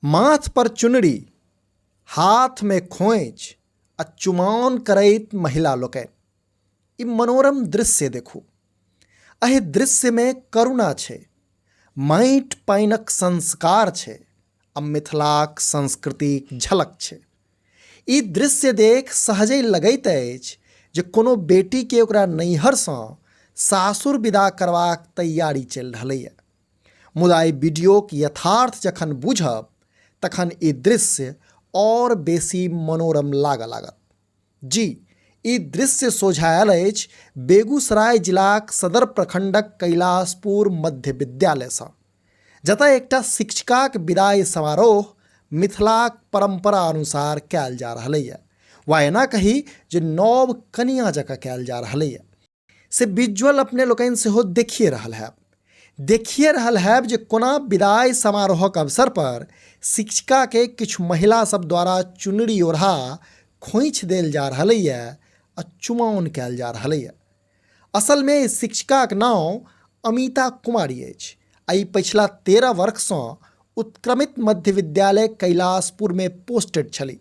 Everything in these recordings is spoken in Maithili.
माथ पर चुनरी, हाथ में खोंइच आ चुमाओन करैत महिला लोकनि। ई मनोरम दृश्य देखू। एहि दृश्य में करुणा छै, माटि पानिक संस्कार छै आ मिथिलाक संस्कृतिक झलक छै। ई दृश्य देख सहजहि लगैत अछि जे कोनो बेटी के ओकरा नैहरसँ सासुर विदा करबाक तैयारी चलि रहलैए। मुदा ई वीडियोक यथार्थ जखन बुझब तखन ई दृश्य और बेसी मनोरम लागऽ लागत। जी, ई दृश्य सोझायल अछि बेगूसराय जिलाक सदर प्रखंडक कैलाशपुर मध्य विद्यालयसँ, जतय एकटा शिक्षिकाक विदाई समारोह मिथिलाक परंपरा अनुसार कयल जा रहलैए, वा एना कही जे नव कनिया जकाँ कयल जा रहलैए। से विजुअल अपने लोकनि सेहो देखिए रहल हैब जे कोना विदाई समारोहक अवसर पर शिक्षिका के किछु महिला सब द्वारा चुनरी ओढ़ा खोइछ देल जा रहलैए आ चुमाओन कयल जा रहलैए। असल में शिक्षिकाक नाम अमिता कुमारी अछि आ ई पछिला 13 वर्षसँ उत्क्रमित मध्य विद्यालय कैलाशपुर में पोस्टेड छली।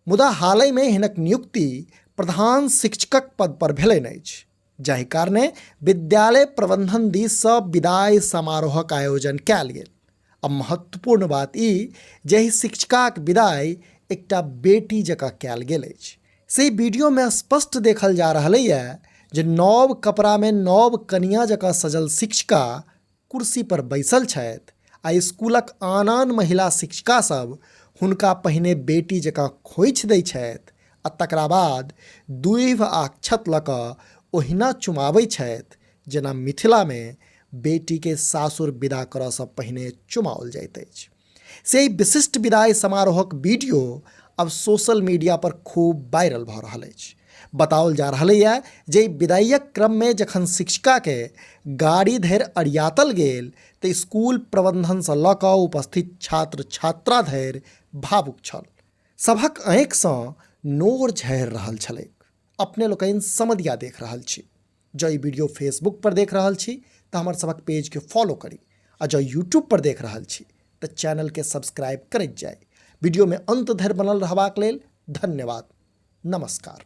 मुदा हालहि में हिनक नियुक्ति प्रधान शिक्षकक पद पर भेलनि अछि, जाहि कारणे विद्यालय प्रबंधन दिससँ विदाई समारोहक आयोजन कयल गेल। अब महत्वपूर्ण बात ई जे एहि शिक्षिकाक विदाई एकटा बेटी जकाँ कयल गेल अछि। से वीडियो में स्पष्ट देखल जा रहलैए जे नव कपड़ा में नव कनिया जकाँ सजल शिक्षिका कुर्सी पर बैसल छथि आ स्कूलक आन महिला शिक्षिका सब हुनका पहिने बेटी जकाँ खोइछ दै छथि आ तकरा बाद दूइभ आ अक्षत लऽ कऽ ओहिना चुमाबै छथि जेना मिथिला में बेटी के सासुर विदा करऽसँ पहिने चुमाओल जाइत अछि। से विशिष्ट विदाई समारोहक वीडियो अब सोशल मीडिया पर खूब वायरल भऽ रहल अछि। बताओल जा रहलैए जे विदाइयक क्रम में जखन शिक्षिका के गाड़ी धरि अरियातल गेल तऽ स्कूल प्रबंधनसँ लऽ कऽ उपस्थित छात्र छात्रा धरि भावुक छल। सभक आँखिसँ नोर झरि रहल छलैक। अपने लोकनि समधिया देख रहल छी। जँ ई वीडियो फेसबुक पर देख रहल छी तऽ हमर सभक पेज के फॉलो करी, आ जँ यूट्यूब पर देख रहल छी तऽ चैनल के सब्सक्राइब करैत जाय। वीडियो में अंत धरि बनल रहबाक लेल धन्यवाद। नमस्कार।